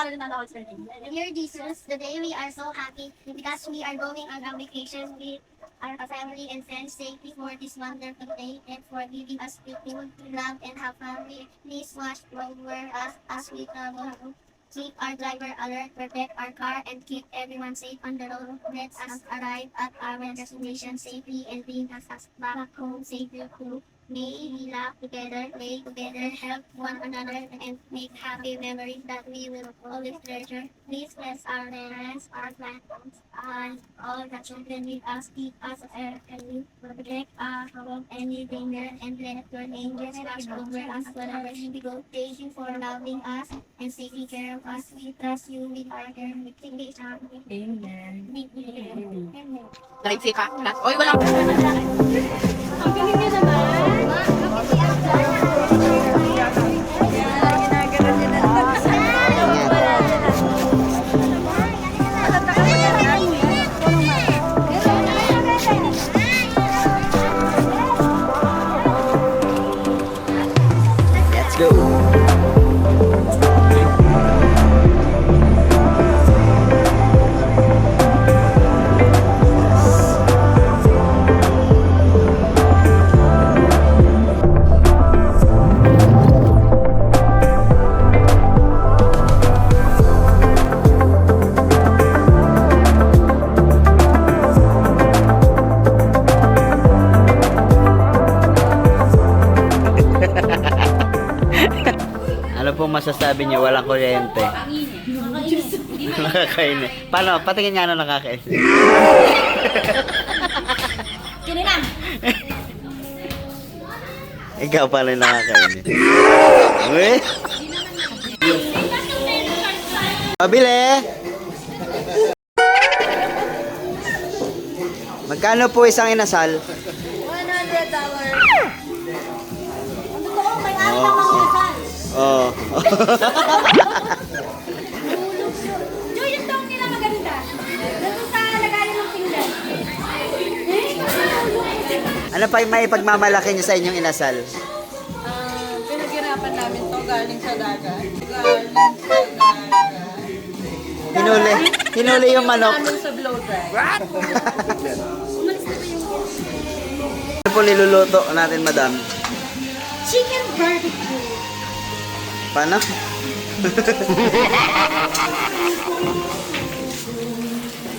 Dear Jesus, today we are so happy because we are going on a vacation with our family and friends safely for this wonderful day and for giving us people to love and have family. Please watch over us as we travel. Keep our driver alert, protect our car, and keep everyone safe on the road. Let us arrive at our destination safely and bring us back home safely too. May we laugh together, play together, help one another, and make happy memories that we will always treasure. Please bless our parents, our grandparents, and all the children with us. Keep us and protect us from any danger, and let your angels watch over us wherever we go. Thank you for loving us and taking care of us. We trust you with our care. Amen. Amen. Naiksi ka. Oy, walang... Ang galing niya naman. Let's go. Ano pong masasabi niyo? Walang kuryente. Nakakainin. Paano? Patingin nga na nakakainin. Kinilang. Ikaw pala yung nakakainin. Uy! Mabili! Magkano po isang inasal? $100. May atang mga kasal. Oh. Joy, yung taong nila maganda. Nandun sa lagayan ng pinggan. Ano pa yung may pagmamalaki niyo sa inyong inasal? Pinaghirapan namin to galing sa dagat. Galing sa dagat. Hinuli yung manok. Namin sa blow dry. Ano po niluluto natin, madam? Chicken barbecue. Paano?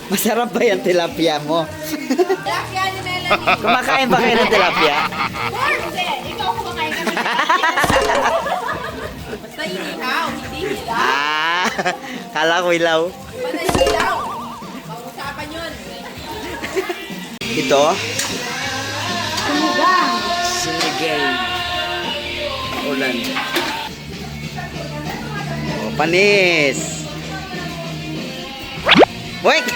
Masarap ba yung tilapia mo? Tilapia ni Melanie. Kumakain ba kayo ng tilapia? Hindi, ikaw kumakain ka ng Basta inihaw, hindi hilaw. Ah, kala ko ilaw. Basta hilaw. Pag-usapan yun. Ito? Sinigang. Ulan. Oh, panis. Wait!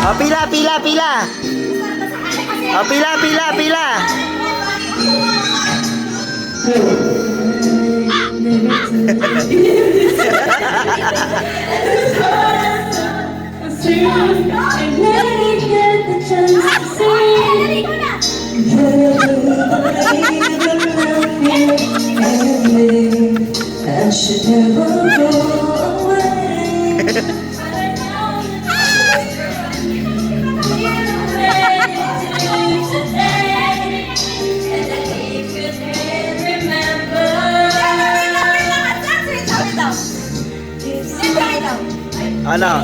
Oh, pila, pila, pila. Oh, pila, pila, pila. I should never go away. Ano?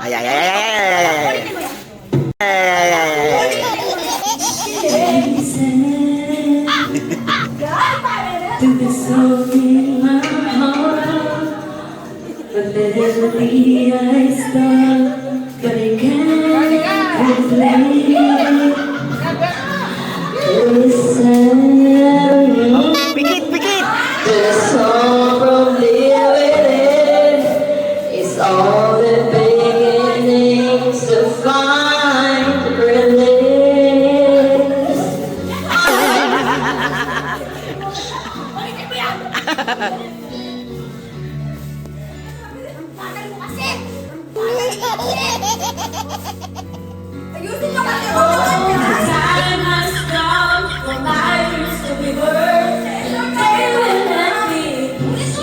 Ay, ay, ay, ay, ay, ay, ay, ay. Ay, ay, ay, ay, ay. To the soul in my heart, but lately I stop, but I can't Pikit, pikit! The song from living is all the beginnings to find release. Time has come when life used to be worth it. They will not be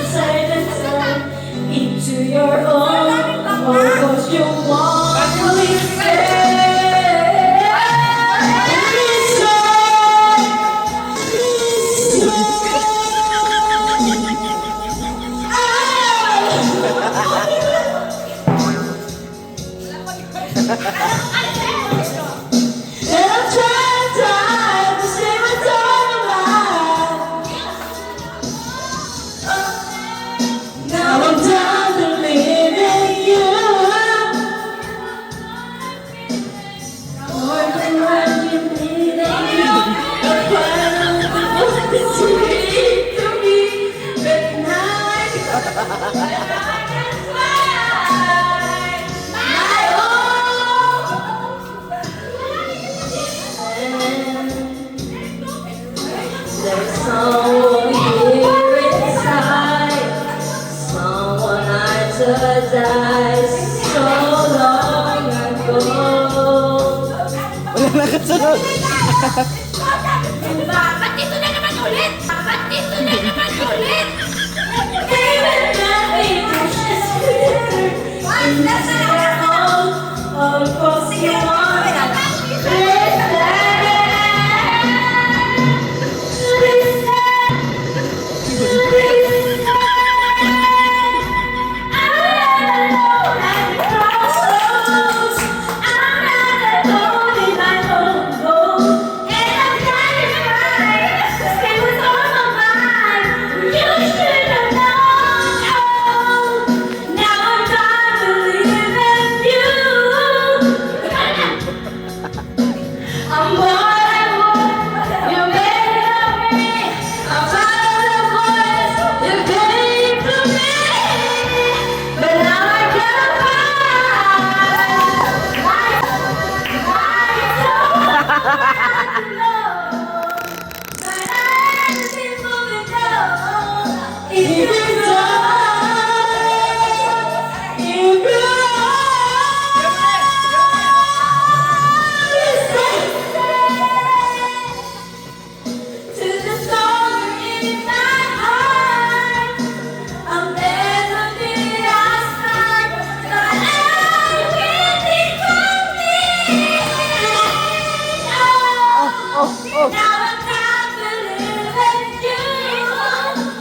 silent into your own, or what you want to listen. And I'm trying to save my time alive. Now I'm done believing you. More than what you need, a part of what is sweet to me. But now I can fly my own. There's someone here inside, someone I just died so long ago. Wala na kasunod. Ba't dito na naman ulit? Ba't dito na naman ulit? They will not be precious in this world. Of course you want I'm what I want, you made of me. I'm part of the voice you gave to me. But now I can't to the song in my heart, a melody I sang, but I will become me. Now I'm trying to live in you.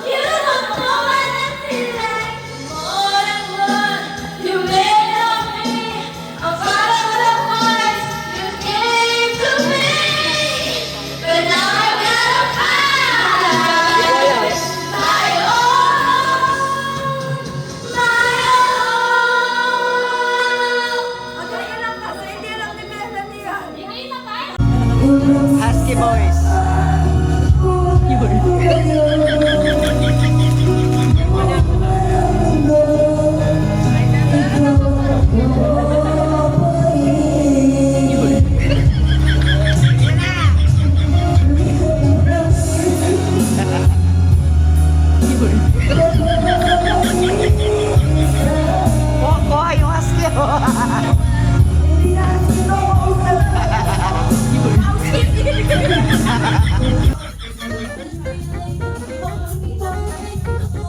You don't know what I feel like. More than what you made of me. I'm part of the voice you gave to me. But now I gotta find my own, my own. Magaling lang kasi, hindi lang ni Melanie yan. Hindi na tayo. Husky boys. Kuha yung husky.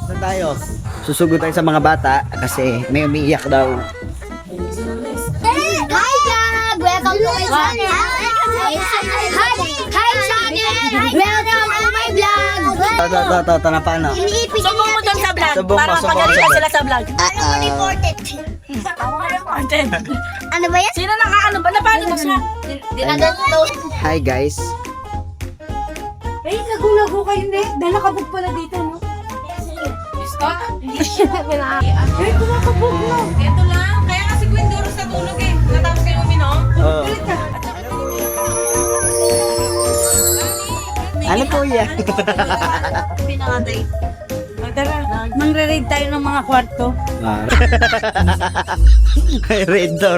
Saan tayo? Susugod tayo sa mga bata kasi may umiiyak daw. Hi vlog! Welcome to my channel! Hi channel! Welcome to my vlog! Ito na paano? Iniipit Sumbong mo doon sa vlog. Sumbong Para mo, sumbong mapagalitan mo. sila sa vlog. Ano mo reported? Content. Ano ba yan? Sino nakaano ba? Napano mo siya? Dinagal daw. Hi guys. Ay, nagulago kayo hindi. Dahil nakabog pala dito, no? Stop. Ay, kumakabog na. Ito lang. Kaya kasi Gwendoro sa tulog eh. Natapos kayo uminom. Oh. Pinakatay. Tara, mangre-raid tayo ng mga kwarto. Red to.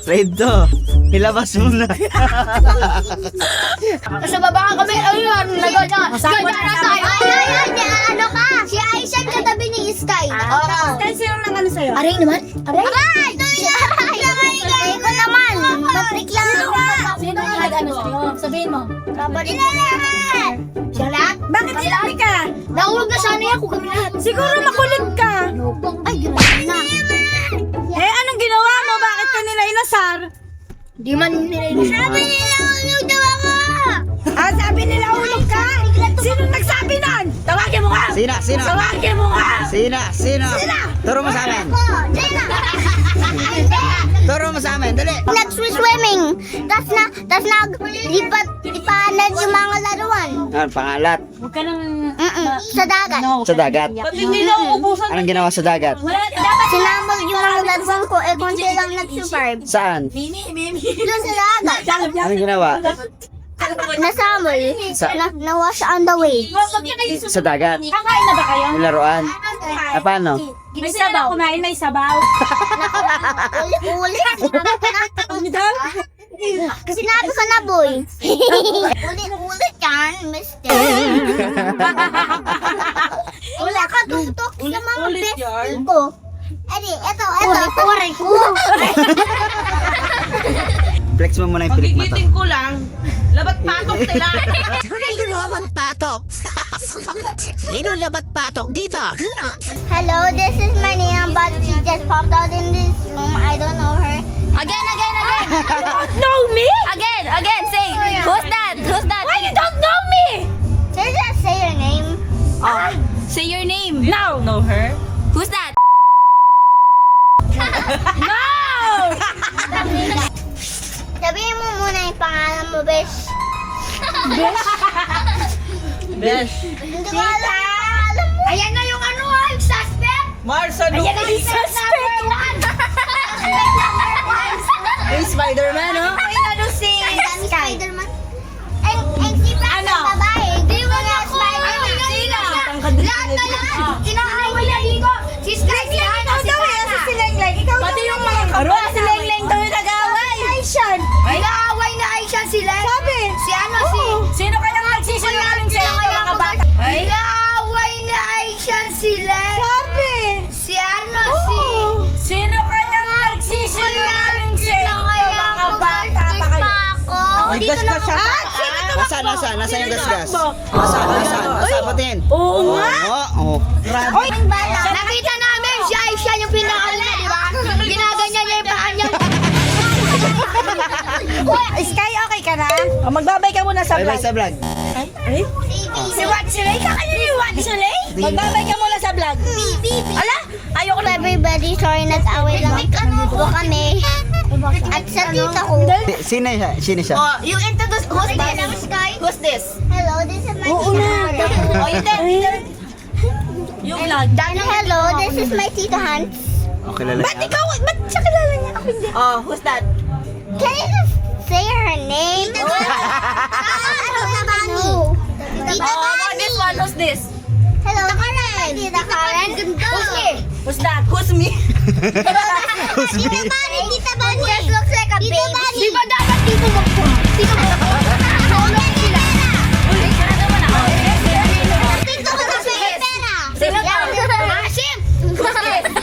Red to. Ilabas mo na. Sa baba ka kami, ayun, ganyan na tayo. Ay, ano ka? Si Aisha katabi ni Sky. Kaya sino nang ano sa'yo? Aray naman? Aray! Aray ko naman! Matrik lang ako. Sino ang nag-ano sa'yo? Sabihin mo. Siya lahat? Bakit sinabi ka? Nahulog na sana ako kami lahat. Siguro makulit ka. Ay, gano'n na. Eh, anong ginawa mo? Bakit ka nila inasar? Di man nila. Sabi nila, ulog daw ako! Ah, sabi nila ulog ka? Sino nagsabi nun? Tawagin mo nga! Sino? Tawagin mo nga! Sino? Turo mo sa amin. Turo mo sa amin, dali. Nag-swimming. Tas lipat yung mga laruan. Ano, pangalat. Huwag ka nang... Sa dagat. Sa dagat. Ba't hindi na uubusan? Anong ginawa sa dagat? Sinamol yung mga laruan ko, konti lang nag-survive. Saan? Doon sa dagat. Anong ginawa? Nasamol. Nawash on the way. Sa dagat. Kakain na ba kayo? Yung laruan. Paano? May sabaw. Kumain, may sabaw. Uli. Sinabi ko na, boy. Ulit yan, mister. Wala ka tutok sa mga Ulit best yan? friend ko. Edi, eto. Oray ko. Flex mo muna yung pilik mo to. Magigiting ko lang. Labat patok sila. Hello, this is my name, but she just popped out in this room. I don't know her. Again. You don't know me? Again, say, who's that? Why you don't know me? Can you just say your name? Say your name. No. Know her? Who's that? No! Sabihin mo muna yung pangalan mo, besh. Besh. Hindi ko alam mo. Ayan na yung yung suspect. Marsa Ayan na yung suspect. Hey, Spider-Man, oh. Si Spider-Man. And si Frank Ano? na babae. Di mo na Spider-Man. Sino? Lahat na lahat. Inaaway na dito. Si Sky, si Hana, si Tana. Si Lengleng. Ikaw pati yung mga karuan. Si Lengleng daw yung nag-away. Aishan. Inaaway na Aisha sila. Sabi. Si ano, si... Sino kayang nagsisinungaling sa inyo mga bata? Inaaway na Aisha sila. Sabi. Si ano, si... Sino kayang nagsisinungaling sa inyo mga bata? ako. May gasgas siya. Nasaan yung gasgas? Nasaan? Patin. Oo nga. Oo. Oy, nakita namin si Aisha yung pinakala, di ba? Ginaganyan niya yung paa niya. Sky, okay ka na? Magbabay ka muna sa Bye-bye vlog. sa vlog. Si Watchley? Kakanya ni Watchley? Magbabay ka muna sa vlog. Ala, ayoko na. Everybody, sorry, nag-away lang po kami. At sa tita ko. Sino siya? Oh, you introduce. Who's this? Sky? Who's this? Hello, this is my Oo tita. na. Oh, you there. Yung vlog. Hello, this is my tita Hans. Okay, lalaki. Ba't siya kilala niya? Ako hindi. Oh, who's that? Can you just say her name? Tita Bani. Tita Oh, this one. Who's this? Hello, Tita Karen. Who's me? Who's that? Who's me? Tita Bani, Tita Bani. Just looks like a baby. Tita Bani. Di ba dapat dito magpun? Dito magpun. Tulong sila. Dito ko kasi yung pera. Sino to? Asim!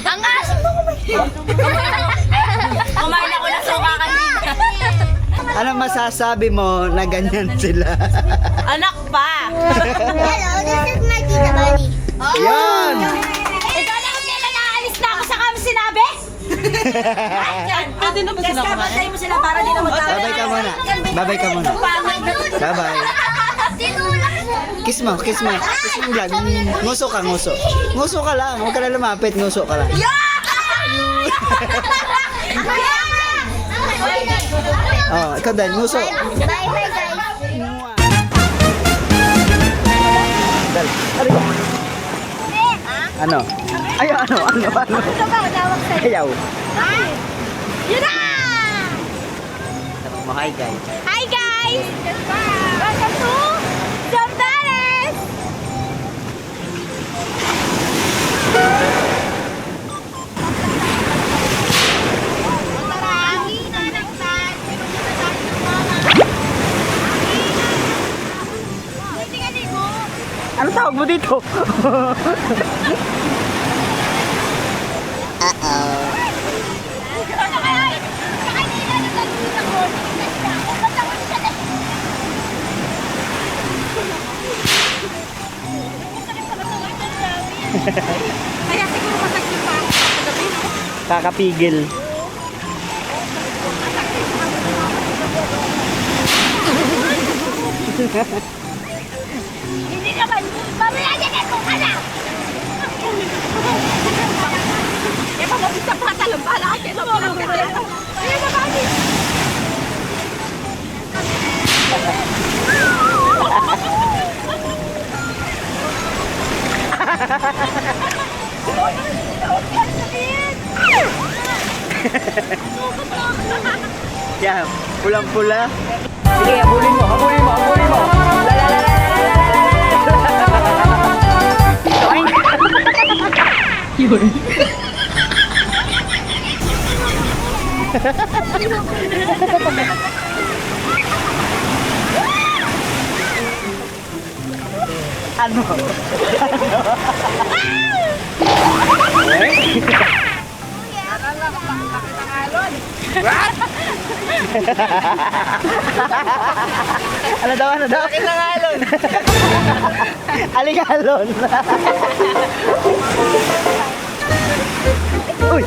Ang asim! Kumain ako ng suka kanina. Ano masasabi mo na ganyan sila? Anak pa. Hello, this is my Tita Bani. Yan! Ikaw na kung kailan naalis na ako sa kami sinabi? Pwede naman sila kumain. Kapatay mo sila para di na magkakaroon. Babay ka muna. Babay ka muna. Bye-bye. Kiss mo. Kiss mo vlog. Nguso ka, nguso. Nguso ka lang. Huwag ka na lumapit. Nguso ka lang. Oh, ikaw din. Nguso. Bye, bye, guys. Dal. Ano? Ay, ano? Ayaw. Yun na! Hi, guys. Hi, guys! guys! Welcome to Zambales! Ano tawag mo dito? Kaya siguro masakit pa ako sa gabi, no? Kakapigil. Hindi naman, mamaya niya na kung ano! Eh, pag-abis sa pata lang, bahala ka siya sa mga kaya. Ayun na kami! Yan, pulang-pula. Sige, habulin mo, habulin mo, habulin mo. Yun. Ano? Ano daw, ano daw? Alingalon. Alingalon. Uy!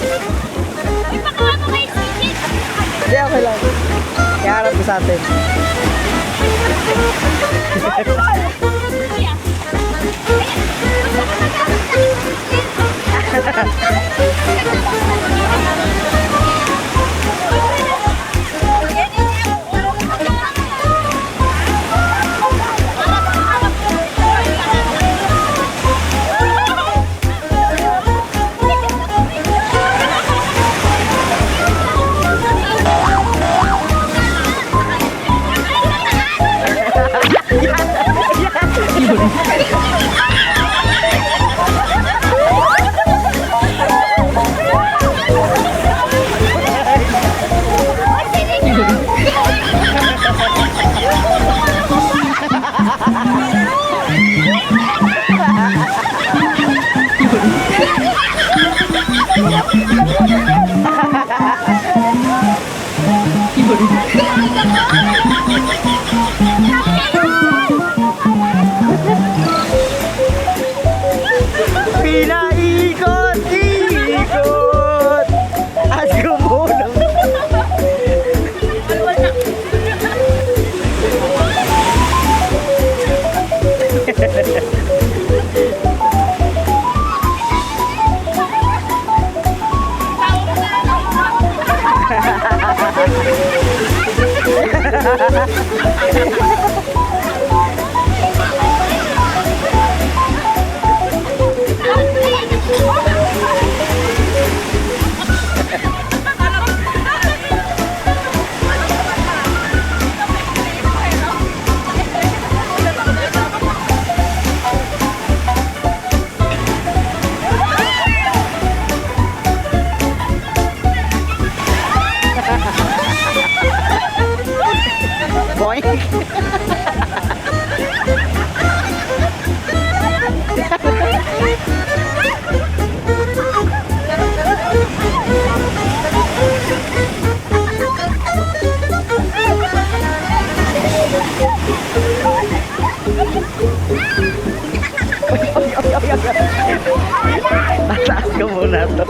Ipakawa mo kayo sige! Hindi, okay lang. Iharap ko sa atin. Pinaikot, ikot at gumulong. Boing. Taas ka muna to.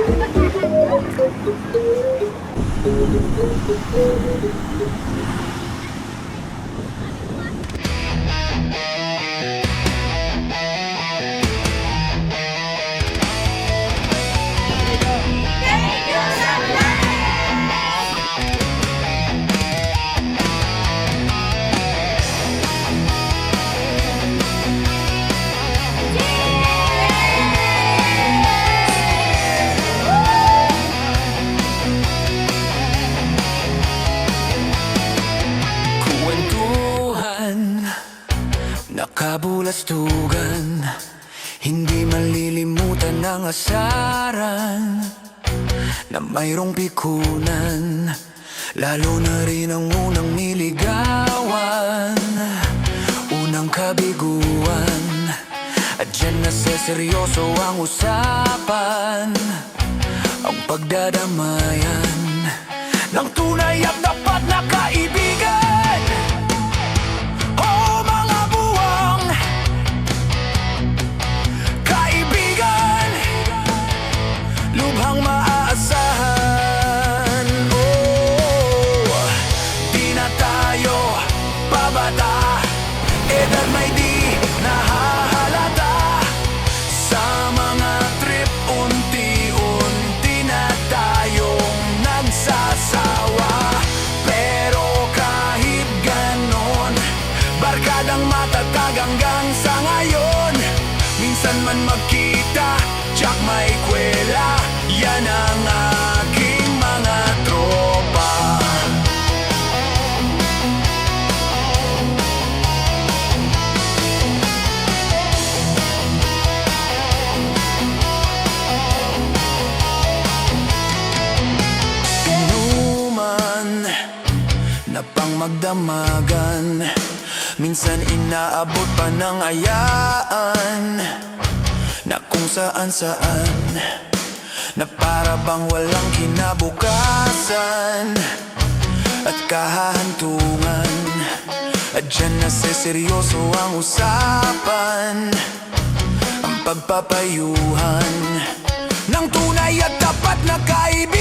ng asaran na mayroong pikunan, lalo na rin ang unang niligawan, unang kabiguan. At dyan na seryoso ang usapan, ang pagdadamayan ng tunay at dapat na kaibigan. Oh, mga buwang kaibigan, lubhang maaasahan. Oh, di na tayo pabata, edad may di nahahalata. Sa mga trip, unti-unti na tayong nagsasawa. Pero kahit ganon, barkadang matatag hanggang sa ngayon. Minsan man magkita, tsak may kwela, yan ang aking mga tropa. Inuman na pang magdamagan, minsan inaabot pa ng ayaan, na kung saan-saan, na para bang walang kinabukasan at kahahantungan. At dyan na seryoso ang usapan, ang pagpapayuhan ng tunay at tapat na kaibigan.